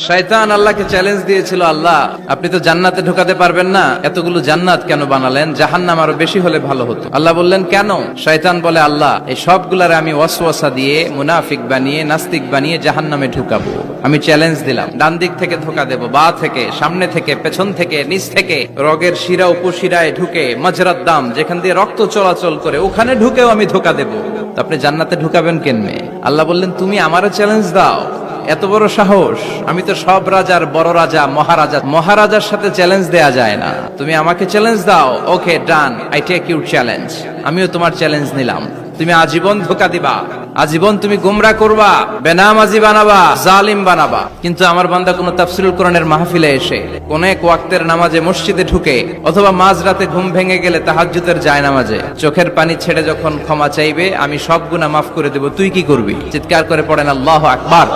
শয়তান আল্লাহকে চ্যালেঞ্জ দিয়েছিল, আল্লাহ আপনি তো জান্নাতে ঢোকাতে পারবেন না, এতগুলো জান্নাত কেন বানালেন? জাহান্নাম আরো বেশি হলে ভালো হতো। আল্লাহ বললেন কেন? শয়তান বলে, আল্লাহ এই সবগুলারে আমি ওয়াসওয়াসা দিয়ে মুনাফিক বানিয়ে নাস্তিক বানিয়ে জাহান্নামে ঢুকাবো। আমি চ্যালেঞ্জ দিলাম, ডান দিক থেকে ধোকা দেব, বা থেকে, সামনে থেকে, পেছন থেকে, নিচ থেকে, রগের শিরা উপশিরায় ঢুকে, মাজরাত দাম যেখান দিয়ে রক্ত চলাচল করে ওখানে ঢুকেও আমি ধোকা দেব। তো আপনি জান্নাতে ঢুকাবেন কেনমে? আল্লাহ বললেন তুমি আমারও চ্যালেঞ্জ দাও, এত বড় সাহস? আমি তো সব রাজার বড় রাজা, মহারাজা, মহারাজার সাথে চ্যালেঞ্জ দেয়া যায় না। তুমি আমাকে চ্যালেঞ্জ দাও। ওকে ডান, আই টেক ইউর চ্যালেঞ্জ। আমিও তোমার চ্যালেঞ্জ নিলাম। তুমি আজীবন ধোঁকা দিবা, আজীবন তুমি গুমরা করবা, বেনামাজি বানাবা, জালিম বানাবা। কিন্তু আমার বান্দা কোন তাফসীরুল কোরআনের মাহফিলে এসে, কোন এক ওয়াক্তের নামাজে মসজিদে ঢুকে, অথবা মাঝরাতে ঘুম ভেঙে গেলে তাহাজ্জুদের জায়নামাজে চোখের পানি ছেড়ে যখন ক্ষমা চাইবে, আমি সব গুনাহ মাফ করে দেব, তুই কি করবি? চিৎকার করে পড়েন আল্লাহু আকবার।